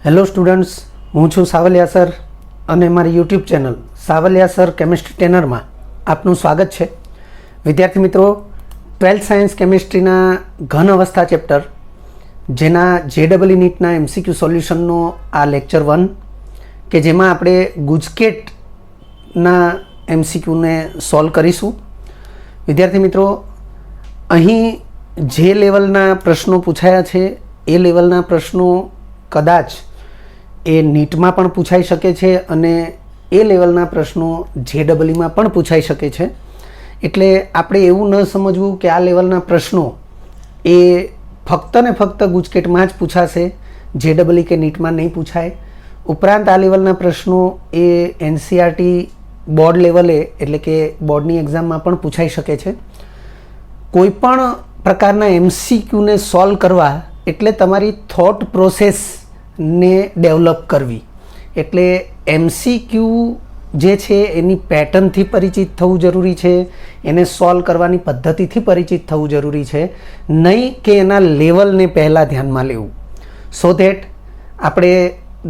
Hello students, હું છું Savaliya sir અને મારી YouTube channel Savaliya sir chemistry ટ્રેનરમાં આપનું સ્વાગત છે. વિદ્યાર્થી મિત્રો, 12th સાયન્સ કેમિસ્ટ્રીના ઘન અવસ્થા ચેપ્ટર જેના JEE નીટના MCQ સોલ્યુશનનો આ લેક્ચર 1 કે જેમાં આપણે ગુજકેટના MCQને સોલ્વ કરીશું. વિદ્યાર્થી મિત્રો, અહીં જે લેવલના પ્રશ્નો પૂછાયા છે એ લેવલના પ્રશ્નો કદાચ એ નીટમાં પણ પૂછાઈ શકે છે અને એ લેવલના પ્રશ્નો JEEમાં પણ પૂછાઈ શકે છે. એટલે આપણે એવું ન સમજવું કે આ લેવલના પ્રશ્નો એ ફક્ત ને ફક્ત ગુજકેટમાં જ પૂછાશે, JEE કે નીટમાં નહીં પૂછાય. ઉપરાંત આ લેવલના પ્રશ્નો એ NCERT બોર્ડ લેવલે એટલે કે બોર્ડની એક્ઝામમાં પણ પૂછાઈ શકે છે. કોઈ પણ પ્રકારના MCQને સોલ્વ કરવા એટલે તમારી થોટ પ્રોસેસને ડેવલપ કરવી. એટલે MCQ જે છે એની પેટર્નથી પરિચિત થવું જરૂરી છે, એને સોલ્વ કરવાની પદ્ધતિથી પરિચિત થવું જરૂરી છે, નહીં કે એના લેવલને પહેલાં ધ્યાનમાં લેવું. સો ધેટ આપણે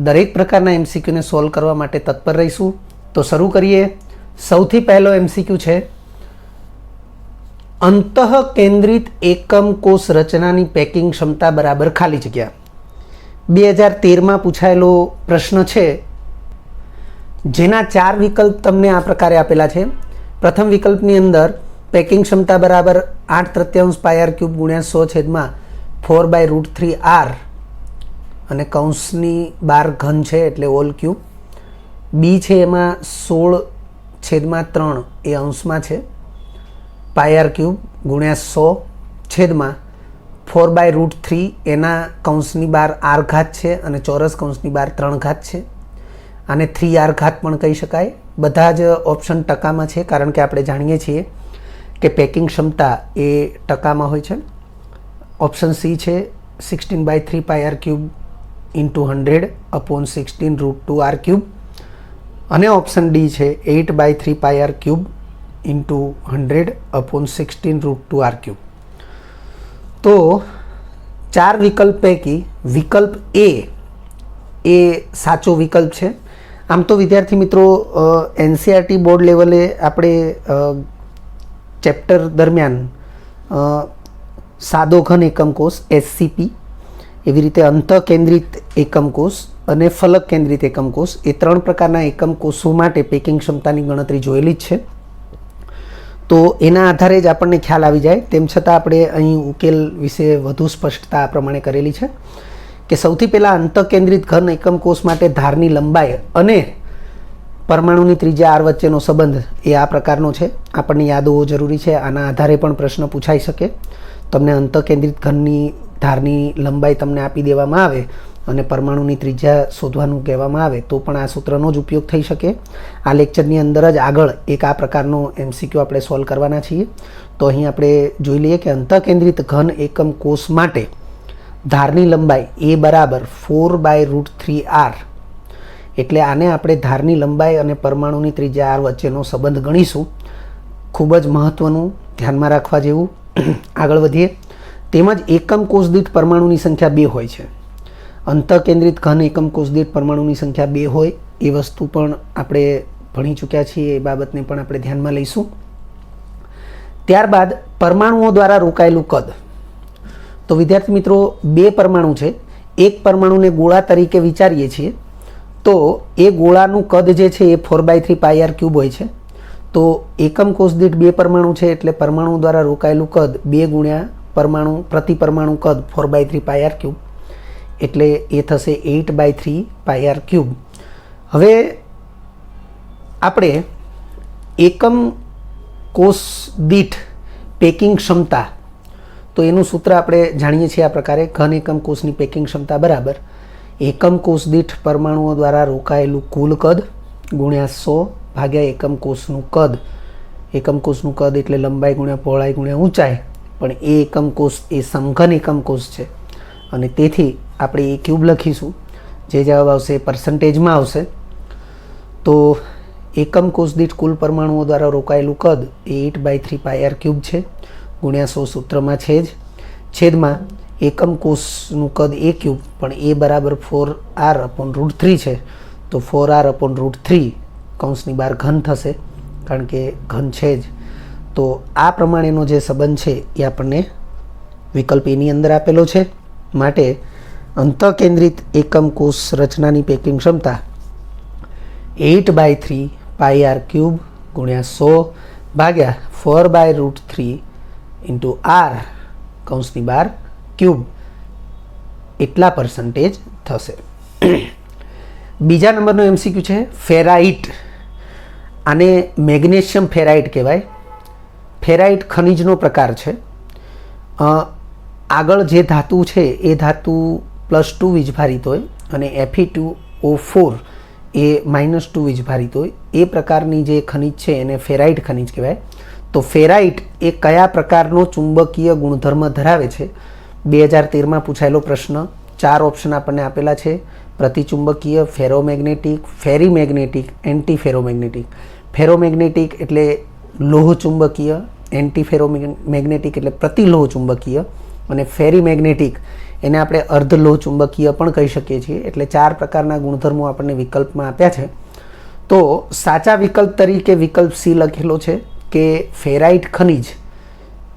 દરેક પ્રકારના MCQને સોલ્વ કરવા માટે તત્પર રહીશું. તો શરૂ કરીએ. સૌથી પહેલો MCQ છે, અંતઃકેન્દ્રિત એકમ કોષ રચનાની પેકિંગ ક્ષમતા બરાબર ખાલી જગ્યા. 2013માં પૂછાયેલો પ્રશ્ન છે, જેના 4 વિકલ્પ તમને આ પ્રકારે આપેલા છે. પ્રથમ વિકલ્પની અંદર પેકિંગ ક્ષમતા બરાબર 8/3 πr³ ગુણ્યા 100/4/√3r અને કૌંસની બાર ઘન છે એટલે ઓલ ક્યુબ. બી છે એમાં 16/3 એ અંશમાં છે, πr³ ગુણ્યા 100/4/√3 એના કૌંસની બાર r ઘાત છે અને ચોરસ કૌંસની બાર 3 ઘાત છે. આને 3r ઘાત પણ કહી શકાય. બધા જ ઓપ્શન ટકામાં છે, કારણ કે આપણે જાણીએ છીએ કે પેકિંગ ક્ષમતા એ ટકામાં હોય છે. ઓપ્શન સી છે 16/3 πr³ ઇન્ટુ 100/16√2r³ અને ઓપ્શન ડી છે 8/3 πr³ ઇન્ટુ 100/16√2r³. તો 4 વિકલ્પ પૈકી વિકલ્પ એ સાચો વિકલ્પ છે. આમ તો વિદ્યાર્થી મિત્રો, NCERT બોર્ડ લેવલે આપણે ચેપ્ટર દરમિયાન સાદો ઘન એકમ કોષ SCP, એવી રીતે અંતઃકેન્દ્રિત એકમ કોષ અને ફલક કેન્દ્રિત એકમ કોષ એ 3 પ્રકારના એકમ કોષો માટે પેકિંગ ક્ષમતાની ગણતરી જોયેલી જ છે. તો એના આધારે જ આપણને ખ્યાલ આવી જાય. તેમ છતાં આપણે અહીં ઉકેલ વિશે વધુ સ્પષ્ટતા આ પ્રમાણે કરેલી છે કે સૌથી પહેલાં અંતઃકેન્દ્રિત ઘન એકમ કોષ માટે ધારની લંબાઈ અને પરમાણુની ત્રિજ્યા r વચ્ચેનો સંબંધ એ આ પ્રકારનો છે. આપણને યાદ હોવો જરૂરી છે. આના આધારે પણ પ્રશ્ન પૂછાઈ શકે. તમને અંતઃકેન્દ્રિત ઘનની ધારની લંબાઈ તમને આપી દેવામાં આવે અને પરમાણુની ત્રિજ્યા શોધવાનું કહેવામાં આવે તો પણ આ સૂત્રનો જ ઉપયોગ થઈ શકે. આ લેક્ચરની અંદર જ આગળ એક આ પ્રકારનો MCQ આપણે સોલ્વ કરવાના છીએ. તો અહીં આપણે જોઈ લઈએ કે અંતઃકેન્દ્રિત ઘન એકમ કોષ માટે ધારની લંબાઈ એ બરાબર 4/√3r. એટલે આને આપણે ધારની લંબાઈ અને પરમાણુની ત્રિજ્યા r વચ્ચેનો સંબંધ ગણીશું. ખૂબ જ મહત્ત્વનું, ધ્યાનમાં રાખવા જેવું. આગળ વધીએ. તેમજ એકમ કોષ દીઠ પરમાણુની સંખ્યા 2 હોય છે. અંતઃકેન્દ્રિત ઘન એકમ કોષ દીઠ પરમાણુની સંખ્યા 2 હોય એ વસ્તુ પણ આપણે ભણી ચૂક્યા છીએ. એ બાબતને પણ આપણે ધ્યાનમાં લઈશું. ત્યારબાદ પરમાણુઓ દ્વારા રોકાયેલું કદ. તો વિદ્યાર્થી મિત્રો, 2 પરમાણુ છે. એક પરમાણુને ગોળા તરીકે વિચારીએ છીએ તો એ ગોળાનું કદ જે છે એ 4/3 πr³ હોય છે. તો એકમ કોષ દીઠ 2 પરમાણુ છે એટલે પરમાણુ દ્વારા રોકાયેલું કદ 2 ગુણ્યા પરમાણુ પ્રતિ પરમાણુ કદ 4/3 πr³, એટલે એ થશે 8/3 πr³. હવે આપણે એકમ કોષ દીઠ પેકિંગ ક્ષમતા, તો એનું સૂત્ર આપણે જાણીએ છીએ આ પ્રકારે. ઘન એકમ કોષની પેકિંગ ક્ષમતા બરાબર એકમ કોષ દીઠ પરમાણુઓ દ્વારા રોકાયેલું કુલ કદ ગુણ્યા 100 ભાગ્યા એકમ કોષનું કદ. એકમ કોષનું કદ એટલે લંબાઈ ગુણ્યા પહોળાઈ ગુણ્યા ઊંચાઈ, પણ એ એકમ કોષ એ સમઘન એકમ કોષ છે અને તેથી આપણે એ ક્યુબ લખીશું. જે જવાબ આવશે એ પર્સન્ટેજમાં આવશે. તો એકમ કોષ દીઠ કુલ પરમાણુઓ દ્વારા રોકાયેલું કદ એ 8/3 πr³ છે ગુણ્યા 100 સૂત્રમાં છે જ, છેદમાં એકમ કોષનું કદ a ક્યુબ પણ a બરાબર 4r/√3 છે, તો 4r/√3 કૌંસની બહાર ઘન થશે, કારણ કે ઘન છે જ. તો આ પ્રમાણેનો જે સંબંધ છે એ આપણને વિકલ્પ એની અંદર આપેલો છે. માટે અંતઃકેન્દ્રિત એકમ કોષ રચનાની પેકિંગ ક્ષમતા 8/3 πr³ ગુણ્યા 100 ભાગ્યા 4/√3 ઇન્ટુ r કૌંસની બહાર ક્યુબ એટલા % થશે. બીજા નંબરનો MCQ છે ફેરાઇટ. આને મેગ્નેશિયમ ફેરાઇટ કહેવાય. ફેરાઇટ ખનિજનો પ્રકાર છે. આગળ જે ધાતુ છે એ ધાતુ +2 વીજભારિત હોય અને Fe2O4 એ -2 વીજભારિત હોય. એ પ્રકારની જે ખનિજ છે એને ફેરાઇટ ખનિજ કહેવાય. તો ફેરાઇટ એ કયા પ્રકારનો ચુંબકીય ગુણધર્મ ધરાવે છે? 2013માં પૂછાયેલો પ્રશ્ન. 4 ઓપ્શન આપણને આપેલા છે: પ્રતિચુંબકીય, ફેરોમેગ્નેટિક, ફેરીમેગ્નેટિક, એન્ટી ફેરોમેગ્નેટિક. ફેરોમેગ્નેટિક એટલે લોહ ચુંબકીય, એન્ટી ફેરોમેગ્નેટિક એટલે પ્રતિલોહ ચુંબકીય, અને ફેરીમેગ્નેટિક એને આપણે અર્ધલોહ ચુંબકીય પણ કહી શકીએ છીએ. એટલે 4 પ્રકારના ગુણધર્મો આપણને વિકલ્પમાં આપ્યા છે. તો સાચા વિકલ્પ તરીકે વિકલ્પ C લખેલો છે કે ફેરાઇટ ખનિજ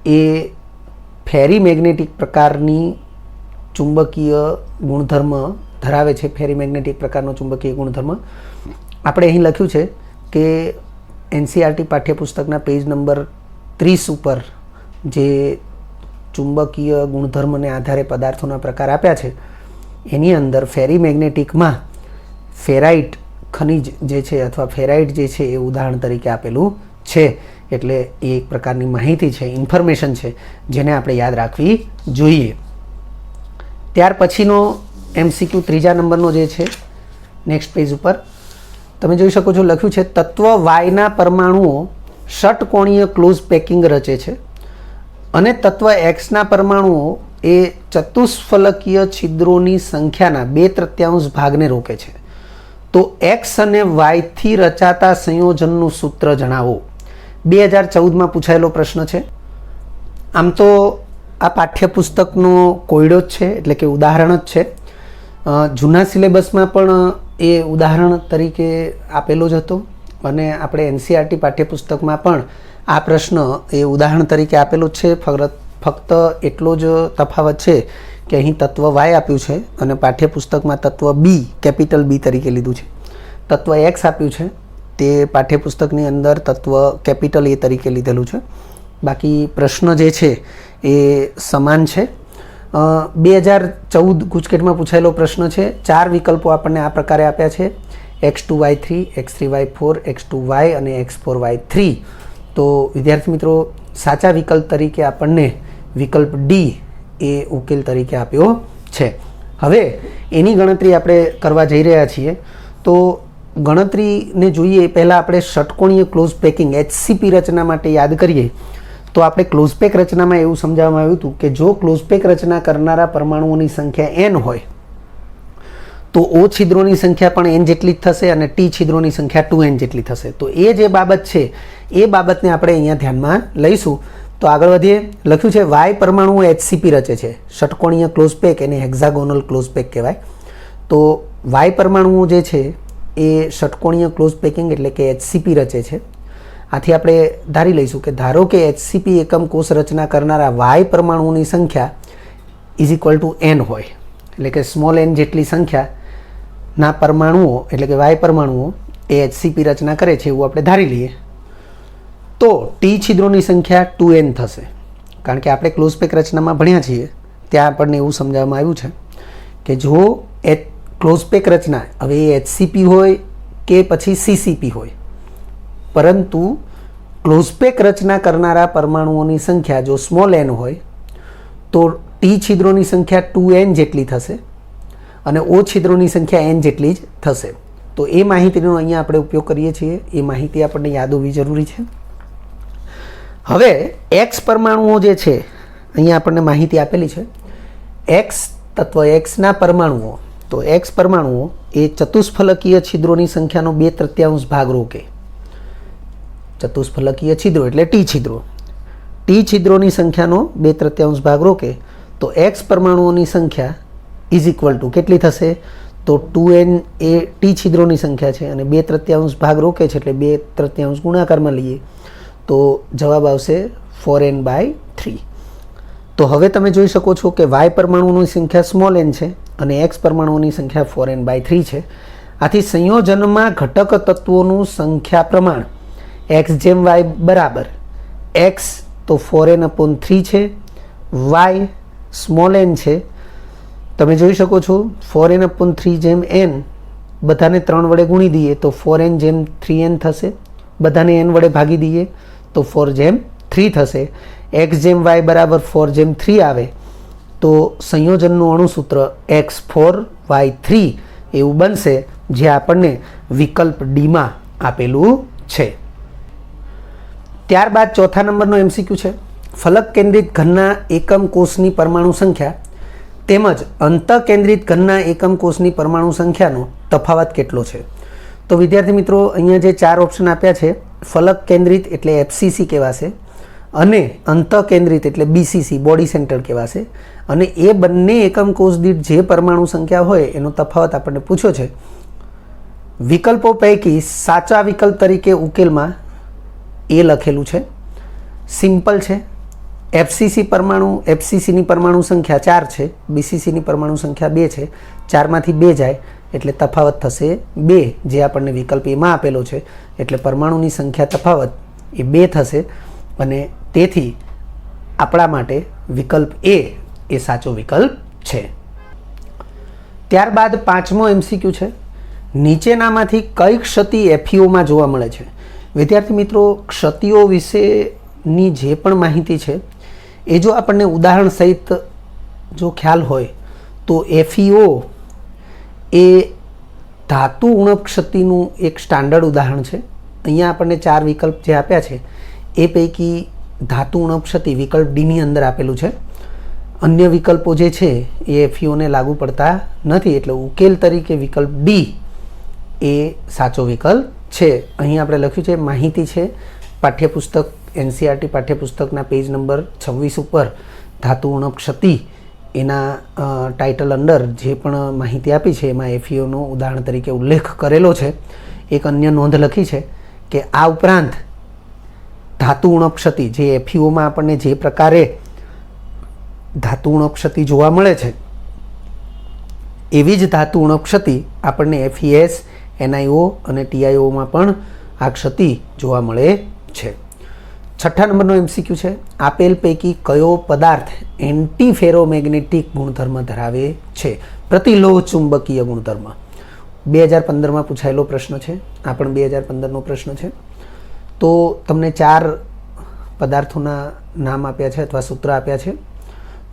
એ ફેરીમેગ્નેટિક પ્રકારની ચુંબકીય ગુણધર્મ ધરાવે છે. ફેરીમેગ્નેટિક પ્રકારનો ચુંબકીય ગુણધર્મ આપણે અહીં લખ્યું છે કે NCERT પાઠ્યપુસ્તકના પેજ નંબર 30 ઉપર જે ચુંબકીય ગુણધર્મને આધારે પદાર્થોના પ્રકાર આપ્યા છે એની અંદર ફેરીમેગ્નેટિકમાં ફેરાઇટ ખનિજ જે છે અથવા ફેરાઇટ જે છે એ ઉદાહરણ તરીકે આપેલું છે. એટલે એ એક પ્રકારની માહિતી છે, ઇન્ફોર્મેશન છે, જેને આપણે યાદ રાખવી જોઈએ. ત્યાર પછીનો MCQ ત્રીજા નંબરનો જે છે નેક્સ્ટ પેજ ઉપર તમે જોઈ શકો છો, લખ્યું છે તત્વ વાયના પરમાણુઓ ષટકોણીય ક્લોઝ પેકિંગ રચે છે અને તત્વ એક્સના પરમાણુઓ એ ચતુષ્ફલકીય છિદ્રોની સંખ્યાના 2/3 ભાગને રોકે છે. તો એક્સ અને વાયથી રચાતા સંયોજનનું સૂત્ર જણાવો. 2014માં પૂછાયેલો પ્રશ્ન છે. આમ તો આ પાઠ્યપુસ્તકનો કોયડો જ છે, એટલે કે ઉદાહરણ જ છે. જૂના સિલેબસમાં પણ એ ઉદાહરણ તરીકે આપેલો જ હતો અને આપણે NCERT પાઠ્યપુસ્તકમાં પણ આ પ્રશ્ન એ ઉદાહરણ તરીકે આપેલો જ છે. ફક્ત એટલો જ તફાવત છે કે અહીં તત્વ વાય આપ્યું છે અને પાઠ્યપુસ્તકમાં તત્વ બી, કેપિટલ B તરીકે લીધું છે. તત્વ એક્સ આપ્યું છે તે પાઠ્યપુસ્તકની અંદર તત્વ કેપિટલ A તરીકે લીધેલું છે. બાકી પ્રશ્ન જે છે એ સમાન છે. 2014 ગુજકેટમાં પૂછાયેલો પ્રશ્ન છે. 4 વિકલ્પો આપણને આ પ્રકારે આપ્યા છે: x2y3, x3y4, x2y અને x4y3. તો વિદ્યાર્થી મિત્રો, સાચા વિકલ્પ તરીકે આપણને વિકલ્પ D એ ઉકેલ તરીકે આપ્યો છે. હવે એની ગણતરી આપણે કરવા જઈ રહ્યા છીએ. તો ગણતરીને જોઈએ એ પહેલાં આપણે ષટકોણીય ક્લોઝ પેકિંગ HCP રચના માટે યાદ કરીએ. તો આપણે ક્લોઝ પેક રચનામાં એવું સમજાવવામાં આવ્યું હતું કે જો ક્લોઝ પેક રચના કરનારા પરમાણુઓની સંખ્યા n હોય તો O છિદ્રોની સંખ્યા પણ n જેટલી જ થશે અને T છિદ્રોની સંખ્યા 2n જેટલી થશે. તો એ જે બાબત છે એ બાબતને આપણે અહીંયા ધ્યાનમાં લઈશું. તો આગળ વધીએ. લખ્યું છે Y પરમાણુઓ HCP રચે છે. ષટકોણીય ક્લોઝ પેક એને હેક્ઝાગોનલ ક્લોઝ પેક કહેવાય. તો Y પરમાણુઓ જે છે એ ષટકોણીય ક્લોઝ પેકિંગ એટલે કે HCP રચે છે. આથી આપણે ધારી લઈશું કે ધારો કે HCP એકમ કોષ રચના કરનારા Y પરમાણુઓની સંખ્યા = n હોય, એટલે કે સ્મોલ n જેટલી સંખ્યાના પરમાણુઓ એટલે કે Y પરમાણુઓ એ HCP રચના કરે છે એવું આપણે ધારી લઈએ. તો T છિદ્રોની સંખ્યા 2n થશે, કારણ કે આપણે ક્લોઝ પેક રચનામાં ભણ્યા છીએ ત્યાં આપણને એવું સમજાવવામાં આવ્યું છે કે જો ક્લોઝ પેક રચના હવે એ HCP હોય કે પછી CCP હોય, પરંતુ ક્લોઝ પેક રચના કરનારા પરમાણુઓની સંખ્યા જો સ્મોલ n હોય તો T છિદ્રોની સંખ્યા 2n જેટલી થશે અને O છિદ્રોની સંખ્યા n જેટલી જ થશે. તો એ માહિતીનો અહીંયા આપણે ઉપયોગ કરીએ છીએ. એ માહિતી આપણને યાદ હોવી જરૂરી છે. હવે X પરમાણુઓ જે છે અહીંયા આપણને માહિતી આપેલી છે. X તત્વ Xના પરમાણુઓ, તો X પરમાણુઓ એ ચતુષ્ફલકીય છિદ્રોની સંખ્યાનો 2/3 ભાગ રોકે. ચતુષ્ફલકીય છિદ્રો એટલે T છિદ્રો. T છિદ્રોની સંખ્યાનો 2/3 ભાગ રોકે. તો x પરમાણુઓની સંખ્યા ઇઝ ઇક્વલ ટુ કેટલી થશે? તો 2n એ t છિદ્રોની સંખ્યા છે અને 2/3 ભાગ રોકે છે એટલે 2/3 ગુણાકારમાં લઈએ તો જવાબ આવશે 4n/3. તો હવે તમે જોઈ શકો છો કે y પરમાણુઓની સંખ્યા સ્મોલ n છે અને x પરમાણુઓની સંખ્યા 4n/3 છે. આથી સંયોજનમાં ઘટક તત્વોનું સંખ્યા પ્રમાણ x જેમ y બરાબર x તો 4n/3 છે, y સ્મોલ n છે. તમે જોઈ શકો છો 4n/3 જેમ n બધાને 3 વડે ગુણી દઈએ તો 4n જેમ 3n થશે, બધાને n વડે ભાગી દઈએ તો 4 જેમ 3 થશે. x જેમ y બરાબર 4 જેમ 3 આવે તો સંયોજનનું અણુસૂત્ર x4 y3 એવું બનશે, જે આપણને વિકલ્પ ડીમાં આપેલું છે. ત્યારબાદ ચોથા નંબરનો MCQ છે, ફલક કેન્દ્રિત ઘનના એકમ કોષની પરમાણુ સંખ્યા તેમજ અંતઃકેન્દ્રિત ઘનના એકમ કોષની પરમાણુ સંખ્યાનો તફાવત કેટલો છે? તો વિદ્યાર્થી મિત્રો, અહીંયા જે 4 ઓપ્શન આપ્યા છે, ફલક કેન્દ્રિત એટલે FCC કહેવાશે અને અંતઃકેન્દ્રિત એટલે BCC બોડી સેન્ટર કહેવાશે અને એ બંને એકમ કોષ દીઠ જે પરમાણુ સંખ્યા હોય એનો તફાવત આપણને પૂછ્યો છે. વિકલ્પો પૈકી સાચા વિકલ્પ તરીકે ઉકેલમાં એ લખેલું છે. સિમ્પલ છે. FCCની પરમાણુ સંખ્યા 4 છે, BCCની પરમાણુ સંખ્યા 2 છે. 4માંથી 2 જાય એટલે તફાવત થશે 2, જે આપણને વિકલ્પ એમાં આપેલો છે. એટલે પરમાણુની સંખ્યા તફાવત એ 2 થશે અને તેથી આપણા માટે વિકલ્પ એ સાચો વિકલ્પ છે. ત્યારબાદ 5મો MCQ છે, નીચેનામાંથી કઈ ક્ષતિ FeOમાં જોવા મળે છે? વિદ્યાર્થી મિત્રો, ક્ષતિઓ વિશેની જે પણ માહિતી છે એ જો આપણને ઉદાહરણ સહિત જો ખ્યાલ હોય તો FeO એ ધાતુ ઉણપ ક્ષતિનું એક સ્ટાન્ડર્ડ ઉદાહરણ છે. અહીંયા આપણને 4 વિકલ્પ જે આપ્યા છે એ પૈકી ધાતુ ઉણપ ક્ષતિ વિકલ્પ ડીની અંદર આપેલું છે. અન્ય વિકલ્પો જે છે એ FeOને લાગુ પડતા નથી, એટલે ઉકેલ તરીકે વિકલ્પ ડી એ સાચો વિકલ્પ છે. અહીં આપણે લખ્યું છે માહિતી છે પાઠ્યપુસ્તક NCERT પાઠ્યપુસ્તકના પેજ નંબર 26 ઉપર ધાતુ ઉણપ ક્ષતિ એના ટાઇટલ અંડર જે પણ માહિતી આપી છે એમાં FeOનો ઉદાહરણ તરીકે ઉલ્લેખ કરેલો છે. એક અન્ય નોંધ લખી છે કે આ ઉપરાંત ધાતુ ઉણપ ક્ષતિ જે FeOમાં આપણને જે પ્રકારે ધાતુ ઉણપ ક્ષતિ જોવા મળે છે એવી જ ધાતુ ઉણપ ક્ષતિ આપણને FeS, NiO અને TiO માં પણ આ ક્ષતિ જોવા મળે છે. 6થા નંબરનો MCQ છે, આપેલ પૈકી કયો પદાર્થ એન્ટી ફેરોમેગ્નેટિક ગુણધર્મ ધરાવે છે? પ્રતિલોહ ચુંબકીય ગુણધર્મ. 2015માં પૂછાયેલો પ્રશ્ન છે. આ પણ 2015નો પ્રશ્ન છે. તો તમને 4 પદાર્થોના નામ આપ્યા છે અથવા સૂત્ર આપ્યા છે.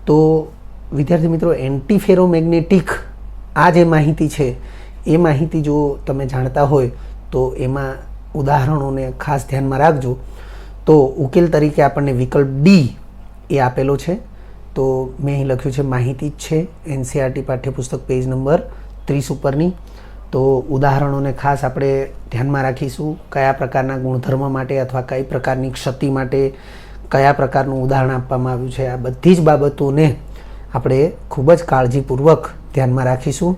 તો વિદ્યાર્થી મિત્રો, એન્ટી ફેરોમેગ્નેટિક આ જે માહિતી છે એ માહિતી જો તમે જાણતા હોય તો એમાં ઉદાહરણોને ખાસ ધ્યાનમાં રાખજો. તો ઉકેલ તરીકે આપણને વિકલ્પ ડી એ આપેલો છે. તો મેં અહીં લખ્યું છે માહિતી જ છે NCERT પાઠ્યપુસ્તક પેજ નંબર 30 ઉપરની. તો ઉદાહરણોને ખાસ આપણે ધ્યાનમાં રાખીશું, કયા પ્રકારના ગુણધર્મ માટે અથવા કઈ પ્રકારની ક્ષતિ માટે કયા પ્રકારનું ઉદાહરણ આપવામાં આવ્યું છે. આ બધી જ બાબતોને આપણે ખૂબ જ કાળજીપૂર્વક ધ્યાનમાં રાખીશું.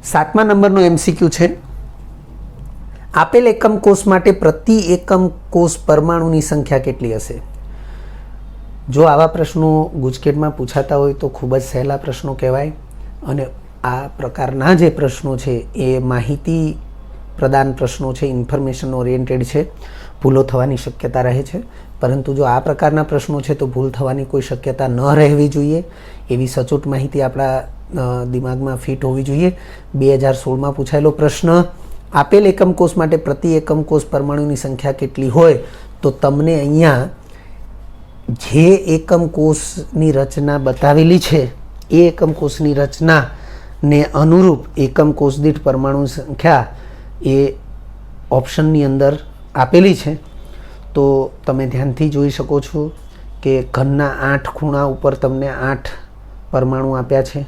7મા નંબરનો MCQ છે, આપેલ એકમ કોષ માટે પ્રતિ એકમ કોષ પરમાણુની સંખ્યા કેટલી હશે? જો આવા પ્રશ્નો ગુજકેટમાં પૂછાતા હોય તો ખૂબ જ સહેલા પ્રશ્નો કહેવાય અને આ પ્રકારના જે પ્રશ્નો છે એ માહિતી પ્રદાન પ્રશ્નો છે, ઇન્ફોર્મેશન ઓરિએન્ટેડ છે. ભૂલો થવાની શક્યતા રહે છે, પરંતુ જો આ પ્રકારના પ્રશ્નો છે તો ભૂલ થવાની કોઈ શક્યતા ન રહેવી જોઈએ. એવી સચોટ માહિતી આપણા દિમાગમાં ફિટ હોવી જોઈએ. 2016માં પૂછાયેલો પ્રશ્ન, આપેલ એકમ કોષ માટે પ્રતિ એકમ કોષ પરમાણુની સંખ્યા કેટલી હોય? તો તમને અહીંયા જે એકમ કોષની રચના બતાવેલી છે એ એકમ કોષની રચનાને અનુરૂપ એકમ કોષ દીઠ પરમાણુ સંખ્યા એ ઓપ્શનની અંદર આપેલી છે. તો તમે ધ્યાનથી જોઈ શકો છો કે ઘનના 8 ખૂણા ઉપર તમને 8 પરમાણુ આપ્યા છે.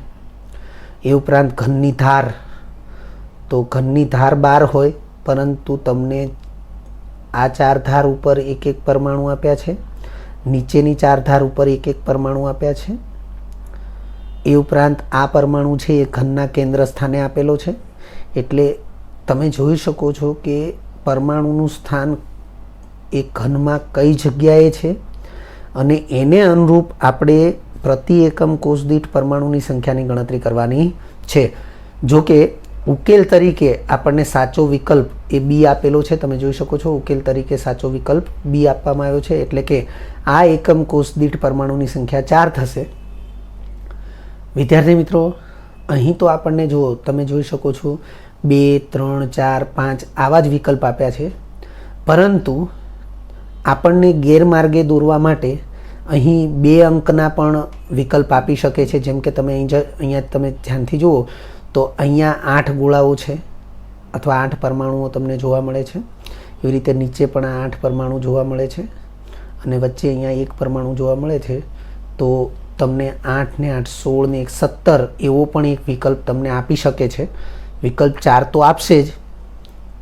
એ ઉપરાંત ઘનની ધાર, તો ઘનની ધાર 12 હોય પરંતુ તમને આ 4 ધાર ઉપર એક એક પરમાણુ આપ્યા છે, નીચેની 4 ધાર ઉપર એક એક પરમાણુ આપ્યા છે એ ઉપરાંત આ પરમાણુ છે એ ઘનના કેન્દ્ર સ્થાને આપેલો છે, એટલે તમે જોઈ શકો છો કે પરમાણુનું સ્થાન એ ઘનમાં કઈ જગ્યાએ છે અને એને અનુરૂપ આપણે પ્રતિ એકમ કોષ દીઠ પરમાણુની સંખ્યાની ગણતરી કરવાની છે. જો કે ઉકેલ તરીકે આપણને સાચો વિકલ્પ એ બી આપેલો છે. તમે જોઈ શકો છો ઉકેલ તરીકે સાચો વિકલ્પ બી આપવામાં આવ્યો છે, એટલે કે આ એકમ કોષ દીઠ પરમાણુની સંખ્યા 4 થશે. વિદ્યાર્થી મિત્રો, અહીં તો આપણને જો તમે જોઈ શકો છો 2, 3, 4, 5 આવા જ વિકલ્પ આપ્યા છે, પરંતુ આપણને ગેરમાર્ગે દોરવા માટે અહીં 2 અંકના પણ વિકલ્પ આપી શકે છે. જેમ કે તમે અહીંયા તમે ધ્યાનથી જુઓ તો અહીંયા 8 ગોળાઓ છે અથવા 8 પરમાણુઓ તમને જોવા મળે છે. એવી રીતે નીચે પણ 8 પરમાણુ જોવા મળે છે અને વચ્ચે અહીંયા 1 પરમાણુ જોવા મળે છે. તો તમને 8 ને 8 16 ને 1 17 એવો પણ એક વિકલ્પ તમને આપી શકે છે. વિકલ્પ 4 તો આપશે જ,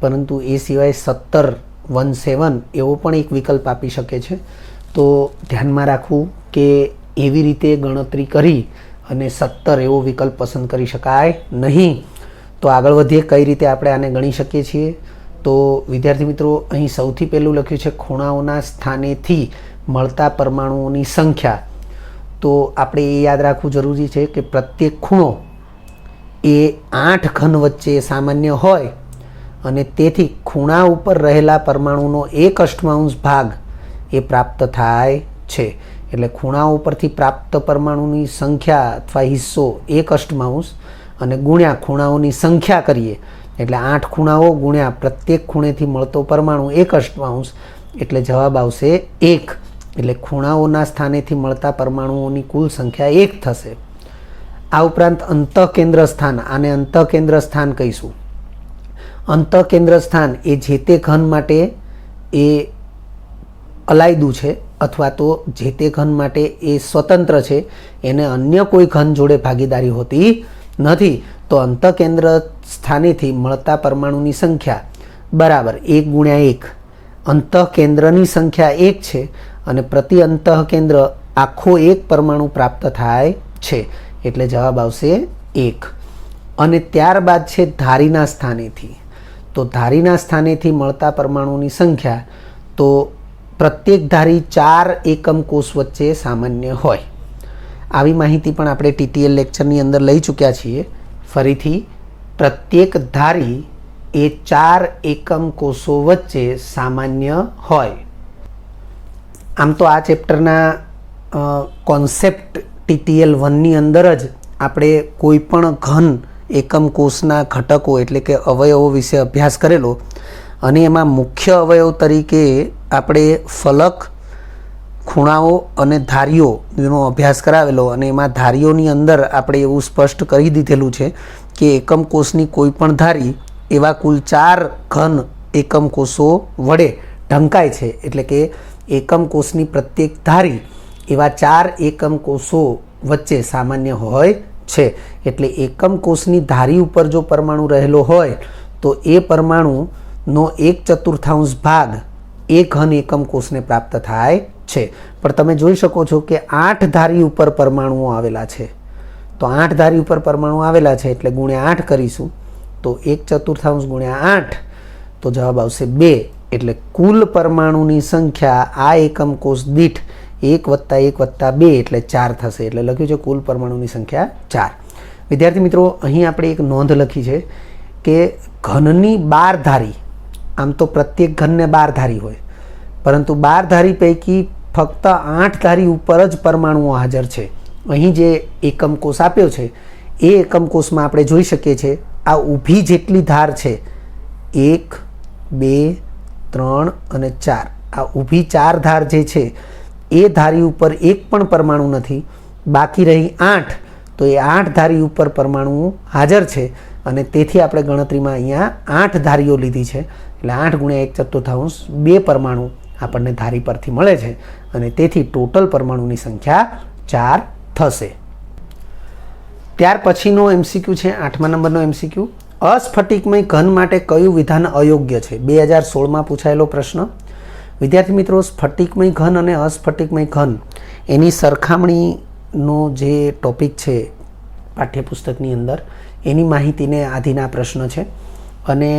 પરંતુ એ સિવાય 17, 1, 7 એવો પણ એક વિકલ્પ આપી શકે છે. તો ધ્યાનમાં રાખવું કે એવી રીતે ગણતરી કરી અને 17 એવો વિકલ્પ પસંદ કરી શકાય નહીં. તો આગળ વધીએ કઈ રીતે આપણે આને ગણી શકીએ છીએ. તો વિદ્યાર્થી મિત્રો, અહીં સૌથી પહેલું લખ્યું છે ખૂણાઓના સ્થાનેથી મળતા પરમાણુઓની સંખ્યા. તો આપણે એ યાદ રાખવું જરૂરી છે કે પ્રત્યેક ખૂણો એ 8 ઘન વચ્ચે સામાન્ય હોય અને તેથી ખૂણા ઉપર રહેલા પરમાણુનો 1/8 ભાગ એ પ્રાપ્ત થાય છે. એટલે ખૂણા ઉપરથી પ્રાપ્ત પરમાણુની સંખ્યા અથવા હિસ્સો 1/8 અને ગુણ્યા ખૂણાઓની સંખ્યા કરીએ એટલે 8 ખૂણાઓ ગુણ્યા પ્રત્યેક ખૂણેથી મળતો પરમાણુ 1/8 એટલે જવાબ આવશે 1. એટલે ખૂણાઓના સ્થાનેથી મળતા પરમાણુઓની કુલ સંખ્યા 1 થશે. આ ઉપરાંત અંતઃકેન્દ્ર સ્થાન, આને અંતઃકેન્દ્ર સ્થાન કહીશું. અંતઃકેન્દ્ર સ્થાન એ જે તે ઘન માટે એ અલાયદું છે અથવા તો જે તે ઘન માટે એ સ્વતંત્ર છે, એને અન્ય કોઈ ઘન જોડે ભાગીદારી હોતી નથી. તો અંતઃકેન્દ્ર સ્થાનેથી મળતા પરમાણુની સંખ્યા બરાબર 1 ગુણ્યા 1. અંતઃકેન્દ્રની સંખ્યા 1 છે અને પ્રતિ અંતઃકેન્દ્ર આખો એક પરમાણુ પ્રાપ્ત થાય છે એટલે જવાબ આવશે 1. અને ત્યારબાદ છે ધારીના સ્થાનેથી. તો ધારીના સ્થાનેથી મળતા પરમાણુની સંખ્યા, તો પ્રત્યેક ધારી 4 એકમ કોષ વચ્ચે સામાન્ય હોય. આવી માહિતી પણ આપણે TTL લેક્ચરની અંદર લઈ ચૂક્યા છીએ. ફરીથી, પ્રત્યેક ધારી એ 4 એકમ કોષો વચ્ચે સામાન્ય હોય. આમ તો આ ચેપ્ટરના કોન્સેપ્ટ TTL 1ની અંદર જ આપણે કોઈ પણ ઘન એકમ કોષના ઘટકો એટલે કે અવયવો વિશે અભ્યાસ કરેલો અને એમાં મુખ્ય અવયવ તરીકે આપણે ફલક, ખૂણાઓ અને ધારીઓનો અભ્યાસ કરાવેલો અને એમાં ધારીઓની અંદર આપણે એવું સ્પષ્ટ કરી દીધેલું છે કે એકમ કોષની કોઈ પણ ધારી એવા કુલ 4 ઘન એકમ કોષો વડે ઢંકાય છે. એટલે કે એકમ કોષની પ્રત્યેક ધારી એવા 4 એકમ કોષો વચ્ચે સામાન્ય હોય છે. એટલે એકમ કોષની ધારી ઉપર જો પરમાણુ રહેલો હોય તો એ પરમાણુનો 1/4 ભાગ એ ઘન એકમ કોષને પ્રાપ્ત થાય છે. પણ તમે જોઈ શકો છો કે 8 ધારી ઉપર પરમાણુઓ આવેલા છે. તો 8 ધારી ઉપર પરમાણુ આવેલા છે એટલે ગુણ્યા 8 કરીશું. તો 1/4 ગુણ્યા 8 તો જવાબ આવશે 2. એટલે કુલ પરમાણુની સંખ્યા આ એકમ કોષ દીઠ 1 + 1 + 2 એટલે 4 થશે. એટલે લખ્યું છે કુલ પરમાણુની સંખ્યા 4. વિદ્યાર્થી મિત્રો, અહીં આપણે એક નોંધ લખી છે કે ઘનની 12 ધારી, આમ તો પ્રત્યેક ઘનને 12 ધારી હોય, પરંતુ 12 ધારી પૈકી ફક્ત 8 ધારી ઉપર જ પરમાણુઓ હાજર છે. અહીં જે એકમ કોષ આપ્યો છે એ એકમ કોષમાં આપણે જોઈ શકીએ છીએ આ ઊભી જેટલી ધાર છે 1, 2, 3 અને 4. આ ઊભી 4 ધાર જે છે એ ધારી ઉપર એક પણ પરમાણુ નથી. બાકી રહી 8, તો એ 8 ધારી ઉપર પરમાણુ હાજર છે અને તેથી આપણે ગણતરીમાં અહીંયા 8 ધારીઓ લીધી છે. એટલે 8 ગુણ્યા 1/4 2 પરમાણુ આપણને ધારી પરથી મળે છે અને તેથી ટોટલ પરમાણુની સંખ્યા 4 થશે. ત્યાર પછીનો MCQ છે 8મા નંબરનો MCQ. અસ્ફટિકમય ઘન માટે કયું વિધાન અયોગ્ય છે? 2016માં પૂછાયેલો પ્રશ્ન. વિદ્યાર્થી મિત્રો, સ્ફટિકમય ઘન અને અસ્ફટિકમય ઘન એની સરખામણીનો જે ટોપિક છે પાઠ્યપુસ્તકની અંદર એની માહિતીને આધીન આ પ્રશ્ન છે. અને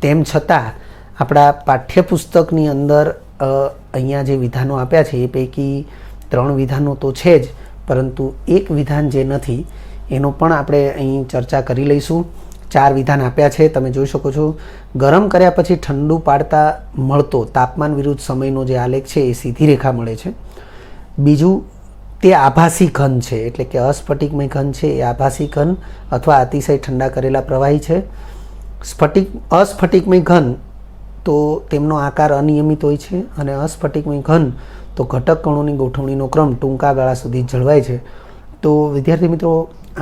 તેમ છતાં આપણા પાઠ્યપુસ્તકની અંદર અહીંયા જે વિધાનો આપ્યા છે એ પૈકી 3 વિધાનો તો છે જ, પરંતુ એક વિધાન જે નથી એનો પણ આપણે અહીં ચર્ચા કરી લઈશું. 4 વિધાન આપ્યા છે, તમે જોઈ શકો છો. ગરમ કર્યા પછી ઠંડુ પાડતા મળતો તાપમાન વિરુદ્ધ સમયનો જે આલેખ છે એ સીધી રેખા મળે છે. બીજું, તે આભાસી ઘન છે, એટલે કે અસ્ફટિકમય ઘન છે એ આભાસી ઘન અથવા અતિશય ઠંડા કરેલા પ્રવાહી છે. અસ્ફટિકમય ઘન તો તેમનો આકાર અનિયમિત હોય છે, અને અસ્ફટિકમય ઘન તો ઘટક કણોની ગોઠવણીનો ક્રમ ટૂંકા ગાળા સુધી જળવાય છે. તો વિદ્યાર્થી મિત્રો,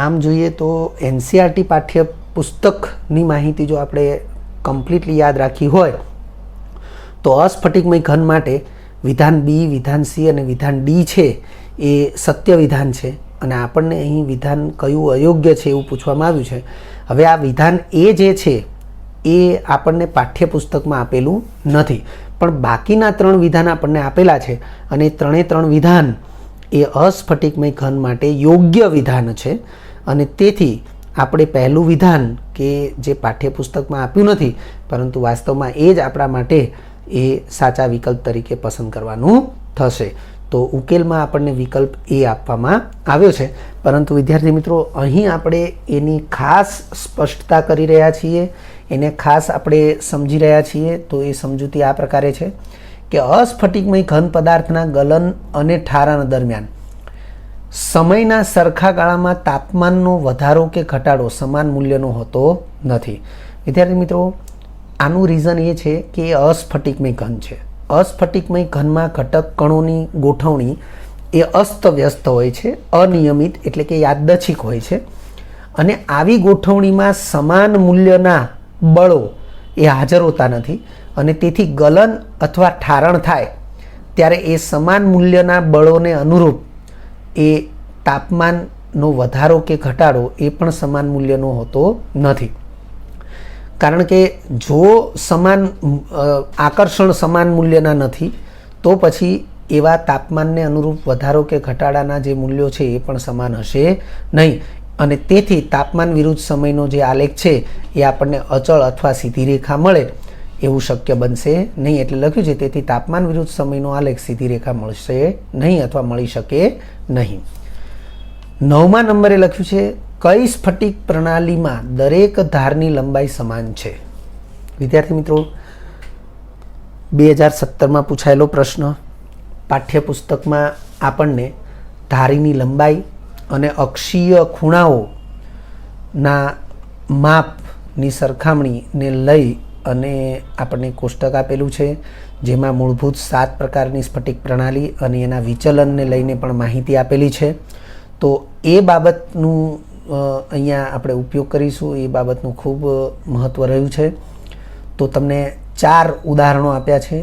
આમ જોઈએ તો NCERT પાઠ્યપુસ્તકની માહિતી જો આપણે કમ્પ્લીટલી યાદ રાખી હોય તો અસ્ફટિકમય ઘન માટે વિધાન બી, વિધાન સી અને વિધાન ડી છે એ સત્ય વિધાન છે, અને આપણને અહીં વિધાન કયું અયોગ્ય છે એવું પૂછવામાં આવ્યું છે. હવે આ વિધાન એ જે છે એ આપણને પાઠ્યપુસ્તકમાં આપેલું નથી, પણ બાકીના 3 વિધાન આપણને આપેલા છે, અને 3 વિધાન એ અસ્ફટિકમય ઘન માટે યોગ્ય વિધાન છે. અને તેથી આપણે પહેલું વિધાન કે જે પાઠ્યપુસ્તકમાં આપ્યું નથી પરંતુ વાસ્તવમાં એ જ આપણા માટે એ સાચા વિકલ્પ તરીકે પસંદ કરવાનું થશે. તો ઉકેલમાં આપણને વિકલ્પ એ આપવામાં આવ્યો છે, પરંતુ વિદ્યાર્થી મિત્રો અહીં આપણે એની ખાસ સ્પષ્ટતા કરી રહ્યા છીએ, એને ખાસ આપણે સમજી રહ્યા છીએ. તો એ સમજૂતી આ પ્રકારે છે કે અસ્ફટિકમય ઘન પદાર્થના ગલન અને ઠારણ દરમિયાન સમયના સરખા ગાળામાં તાપમાનનો વધારો કે ઘટાડો સમાન મૂલ્યનો હોતો નથી. વિદ્યાર્થી મિત્રો, આનું રીઝન એ છે કે એ અસ્ફટિકમય ઘન છે. અસ્ફટિકમય ઘનમાં ઘટક કણોની ગોઠવણી એ અસ્તવ્યસ્ત હોય છે, અનિયમિત એટલે કે યાદચ્છિક હોય છે, અને આવી ગોઠવણીમાં સમાન મૂલ્યના બળો એ હાજર હોતા નથી, અને તેથી ગલન અથવા ઠારણ થાય ત્યારે એ સમાન મૂલ્યના બળોને અનુરૂપ એ તાપમાનનો વધારો કે ઘટાડો એ પણ સમાન મૂલ્યનો હોતો નથી. કારણ કે જો સમાન આકર્ષણ સમાન મૂલ્યના નથી તો પછી એવા તાપમાનને અનુરૂપ વધારો કે ઘટાડાના જે મૂલ્યો છે એ પણ સમાન હશે નહીં, અને તેથી તાપમાન વિરુદ્ધ સમયનો જે આલેખ છે એ આપણને અચળ અથવા સીધી રેખા મળે એવું શક્ય બનશે નહીં. એટલે લખ્યું છે તેથી તાપમાન વિરુદ્ધ સમયનો આલેખ સીધી રેખા મળશે નહીં અથવા મળી શકે નહીં. 9મા નંબરે લખ્યું છે કઈ સ્ફટિક પ્રણાલીમાં દરેક ધારની લંબાઈ સમાન છે. વિદ્યાર્થી મિત્રો, 2017માં પૂછાયેલો પ્રશ્ન. પાઠ્યપુસ્તકમાં આપણને ધારીની લંબાઈ અને અક્ષીય ખૂણાઓના માપની સરખામણીને લઈ અને આપણને કોષ્ટક આપેલું છે, જેમાં મૂળભૂત 7 પ્રકારની સ્ફટિક પ્રણાલી અને એના વિચલનને લઈને પણ માહિતી આપેલી છે. તો એ બાબતનું અહીંયા આપણે ઉપયોગ કરીશું. એ બાબતનું ખૂબ મહત્ત્વ રહ્યું છે. તો તમને 4 ઉદાહરણો આપ્યા છે,